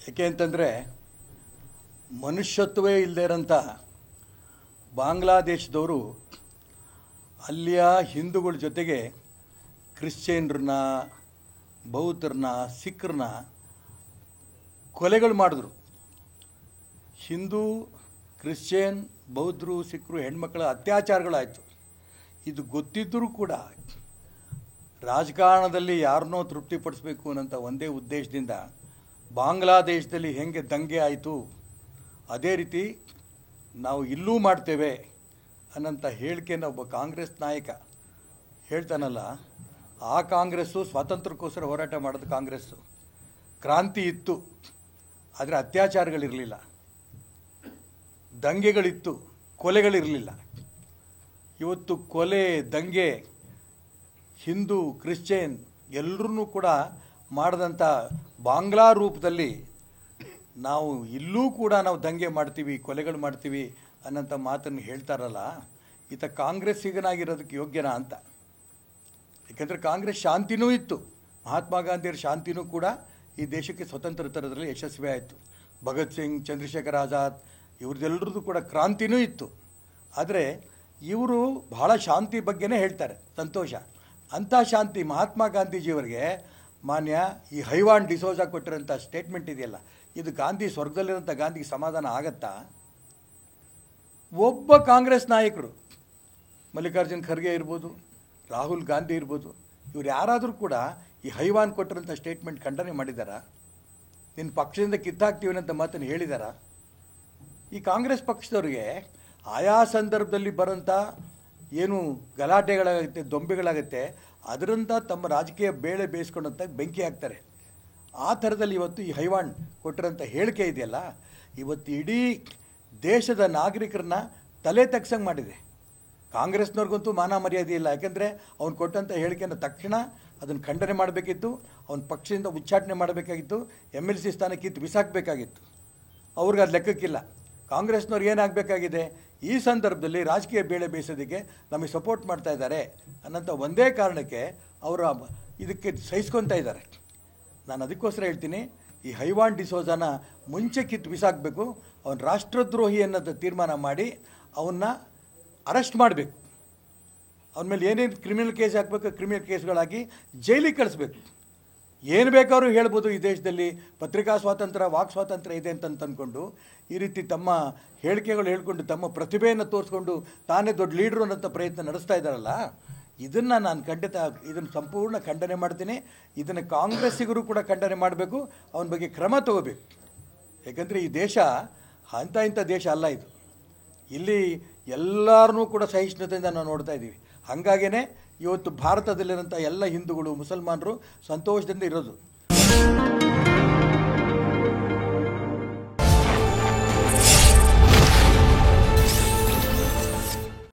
ಯಾಕೆ ಅಂತಂದರೆ ಮನುಷ್ಯತ್ವವೇ ಇಲ್ಲದೇ ಇರೋಂಥ ಬಾಂಗ್ಲಾದೇಶದವರು ಅಲ್ಲಿಯ ಹಿಂದೂಗಳ ಜೊತೆಗೆ ಕ್ರಿಶ್ಚಿಯನ್ರನ್ನ, ಬೌದ್ಧರನ್ನ, ಸಿಖ್ರನ್ನ ಕೊಲೆಗಳು ಮಾಡಿದ್ರು. ಹಿಂದೂ, ಕ್ರಿಶ್ಚಿಯನ್, ಬೌದ್ಧರು, ಸಿಖ್ರು ಹೆಣ್ಮಕ್ಳ ಅತ್ಯಾಚಾರಗಳಾಯಿತು. ಇದು ಗೊತ್ತಿದ್ದರೂ ಕೂಡ ರಾಜಕಾರಣದಲ್ಲಿ ಯಾರನ್ನೋ ತೃಪ್ತಿಪಡಿಸಬೇಕು ಅನ್ನೋಂಥ ಒಂದೇ ಉದ್ದೇಶದಿಂದ ಬಾಂಗ್ಲಾದೇಶದಲ್ಲಿ ಹೆಂಗೆ ದಂಗೆ ಆಯಿತು ಅದೇ ರೀತಿ ನಾವು ಇಲ್ಲೂ ಮಾಡ್ತೇವೆ ಅನ್ನೋಂಥ ಹೇಳಿಕೆಯನ್ನು ಒಬ್ಬ ಕಾಂಗ್ರೆಸ್ ನಾಯಕ ಹೇಳ್ತಾನಲ್ಲ, ಆ ಕಾಂಗ್ರೆಸ್ಸು ಸ್ವಾತಂತ್ರ್ಯಕ್ಕೋಸ್ಕರ ಹೋರಾಟ ಮಾಡೋದು ಕಾಂಗ್ರೆಸ್ಸು. ಕ್ರಾಂತಿ ಇತ್ತು, ಆದರೆ ಅತ್ಯಾಚಾರಗಳಿರಲಿಲ್ಲ, ದಂಗೆಗಳಿತ್ತು, ಕೊಲೆಗಳಿರಲಿಲ್ಲ. ಇವತ್ತು ಕೊಲೆ, ದಂಗೆ, ಹಿಂದೂ, ಕ್ರಿಶ್ಚಿಯನ್ ಎಲ್ಲರೂ ಕೂಡ ಮಾಡಿದಂಥ ಬಾಂಗ್ಲಾ ರೂಪದಲ್ಲಿ ನಾವು ಇಲ್ಲೂ ಕೂಡ ನಾವು ದಂಗೆ ಮಾಡ್ತೀವಿ, ಕೊಲೆಗಳು ಮಾಡ್ತೀವಿ ಅನ್ನೋಂಥ ಮಾತನ್ನು ಹೇಳ್ತಾರಲ್ಲ, ಈತ ಕಾಂಗ್ರೆಸ್ಸಿಗನಾಗಿರೋದಕ್ಕೆ ಯೋಗ್ಯನಾ ಅಂತ. ಯಾಕೆಂದರೆ ಕಾಂಗ್ರೆಸ್ ಶಾಂತಿನೂ ಇತ್ತು, ಮಹಾತ್ಮ ಗಾಂಧಿಯರ ಶಾಂತಿನೂ ಕೂಡ ಈ ದೇಶಕ್ಕೆ ಸ್ವತಂತ್ರ ತರೋದ್ರಲ್ಲಿ ಯಶಸ್ವಿ ಆಯಿತು. ಭಗತ್ ಸಿಂಗ್, ಚಂದ್ರಶೇಖರ್ ಆಜಾದ್ ಇವ್ರದ್ದೆಲ್ಲರದ್ದು ಕೂಡ ಕ್ರಾಂತಿನೂ ಇತ್ತು. ಆದರೆ ಇವರು ಬಹಳ ಶಾಂತಿ ಬಗ್ಗೆನೇ ಹೇಳ್ತಾರೆ, ಸಂತೋಷ. ಅಂಥ ಶಾಂತಿ ಮಹಾತ್ಮ ಗಾಂಧೀಜಿಯವರಿಗೆ ಮಾನ್ಯ ಈ ಹೈವಾನ್ ಡಿಸೋಜಾ ಕೊಟ್ಟಿರೋಂಥ ಸ್ಟೇಟ್ಮೆಂಟ್ ಇದೆಯಲ್ಲ, ಇದು ಗಾಂಧಿ ಸ್ವರ್ಗದಲ್ಲಿರೋಂಥ ಗಾಂಧಿಗೆ ಸಮಾಧಾನ ಆಗತ್ತಾ? ಒಬ್ಬ ಕಾಂಗ್ರೆಸ್ ನಾಯಕರು, ಮಲ್ಲಿಕಾರ್ಜುನ್ ಖರ್ಗೆ ಇರ್ಬೋದು, ರಾಹುಲ್ ಗಾಂಧಿ ಇರ್ಬೋದು, ಇವ್ರು ಯಾರಾದರೂ ಕೂಡ ಈ ಹೈವಾನ್ ಕೊಟ್ಟಿರೋಂಥ ಸ್ಟೇಟ್ಮೆಂಟ್ ಖಂಡನೆ ಮಾಡಿದಾರಾ? ನಿನ್ನ ಪಕ್ಷದಿಂದ ಕಿತ್ತಾಕ್ತೀವಿ ಅಂತ ಮಾತನ್ನು ಹೇಳಿದಾರಾ? ಈ ಕಾಂಗ್ರೆಸ್ ಪಕ್ಷದವ್ರಿಗೆ ಆಯಾ ಸಂದರ್ಭದಲ್ಲಿ ಬರೋಂಥ ಏನು ಗಲಾಟೆಗಳಾಗುತ್ತೆ, ದೊಂಬೆಗಳಾಗುತ್ತೆ, ಅದರಿಂದ ತಮ್ಮ ರಾಜಕೀಯ ಬೇಳೆ ಬೇಯಿಸ್ಕೊಂಡಂತ ಬೆಂಕಿ ಹಾಕ್ತಾರೆ. ಆ ಥರದಲ್ಲಿ ಇವತ್ತು ಈ ಹೈವಾನ್ ಕೊಟ್ಟಿರೋಂಥ ಹೇಳಿಕೆ ಇದೆಯಲ್ಲ, ಇವತ್ತು ಇಡೀ ದೇಶದ ನಾಗರಿಕರನ್ನ ತಲೆ ತಗ್ಸಂಗೆ ಮಾಡಿದೆ. ಕಾಂಗ್ರೆಸ್ನವ್ರಿಗಂತೂ ಮಾನ ಮರ್ಯಾದೆ ಇಲ್ಲ. ಯಾಕೆಂದರೆ ಅವ್ನು ಕೊಟ್ಟಂಥ ಹೇಳಿಕೆಯನ್ನು ತಕ್ಷಣ ಅದನ್ನು ಖಂಡನೆ ಮಾಡಬೇಕಿತ್ತು, ಅವನ ಪಕ್ಷದಿಂದ ಉಚ್ಚಾಟನೆ ಮಾಡಬೇಕಾಗಿತ್ತು, MLC ಸ್ಥಾನ ಕಿತ್ತು ಬಿಸಾಕಬೇಕಾಗಿತ್ತು. ಅವ್ರಿಗೆ ಅದು ಲೆಕ್ಕಕ್ಕಿಲ್ಲ. ಕಾಂಗ್ರೆಸ್ನವ್ರು ಏನಾಗಬೇಕಾಗಿದೆ, ಈ ಸಂದರ್ಭದಲ್ಲಿ ರಾಜಕೀಯ ಬೇಳೆ ಬೇಯಿಸೋದಕ್ಕೆ ನಮಗೆ ಸಪೋರ್ಟ್ ಮಾಡ್ತಾ ಇದ್ದಾರೆ ಅನ್ನೋಂಥ ಒಂದೇ ಕಾರಣಕ್ಕೆ ಅವರು ಇದಕ್ಕೆ ಸಹಿಸ್ಕೊತಾ ಇದ್ದಾರೆ. ನಾನು ಅದಕ್ಕೋಸ್ಕರ ಹೇಳ್ತೀನಿ, ಈ ಹೈವಾನ್ ಡಿಸೋಜಾನ ಮುಂಚೆ ಕಿತ್ತು ಬಿಸಾಕಬೇಕು. ಅವನ ರಾಷ್ಟ್ರದ್ರೋಹಿ ಅನ್ನೋದು ತೀರ್ಮಾನ ಮಾಡಿ ಅವನ್ನ ಅರೆಸ್ಟ್ ಮಾಡಬೇಕು. ಅವನ ಮೇಲೆ ಏನೇನು ಕ್ರಿಮಿನಲ್ ಕೇಸ್ ಹಾಕಬೇಕು, ಕ್ರಿಮಿನಲ್ ಕೇಸ್ಗಳಾಗಿ ಜೈಲಿಗೆ ಕಳಿಸ್ಬೇಕು. ಏನು ಬೇಕಾದ್ರೂ ಹೇಳ್ಬೋದು ಈ ದೇಶದಲ್ಲಿ, ಪತ್ರಿಕಾ ಸ್ವಾತಂತ್ರ್ಯ, ವಾಕ್ ಸ್ವಾತಂತ್ರ್ಯ ಇದೆ ಅಂತ ಅಂದ್ಕೊಂಡು ಈ ರೀತಿ ತಮ್ಮ ಹೇಳಿಕೆಗಳು ಹೇಳ್ಕೊಂಡು ತಮ್ಮ ಪ್ರತಿಭೆಯನ್ನು ತೋರಿಸ್ಕೊಂಡು ತಾನೇ ದೊಡ್ಡ ಲೀಡ್ರು ಅನ್ನೋಂಥ ಪ್ರಯತ್ನ ನಡೆಸ್ತಾ ಇದ್ದಾರಲ್ಲ, ಇದನ್ನು ನಾನು ಖಂಡಿತ ಇದನ್ನು ಸಂಪೂರ್ಣ ಖಂಡನೆ ಮಾಡ್ತೀನಿ. ಇದನ್ನು ಕಾಂಗ್ರೆಸ್ಸಿಗರು ಕೂಡ ಖಂಡನೆ ಮಾಡಬೇಕು, ಅವನ ಬಗ್ಗೆ ಕ್ರಮ ತಗೋಬೇಕು. ಯಾಕಂದರೆ ಈ ದೇಶ ಇಂಥ ದೇಶ ಅಲ್ಲ ಇದು. ಇಲ್ಲಿ ಎಲ್ಲರನ್ನೂ ಕೂಡ ಸಹಿಷ್ಣುತೆಯಿಂದ ನಾವು ನೋಡ್ತಾ ಇದ್ದೀವಿ. ಹಾಗಾಗೇ ಇವತ್ತು ಭಾರತದಲ್ಲಿರೋಂಥ ಎಲ್ಲ ಹಿಂದೂಗಳು, ಮುಸಲ್ಮಾನರು ಸಂತೋಷದಿಂದ ಇರೋದು.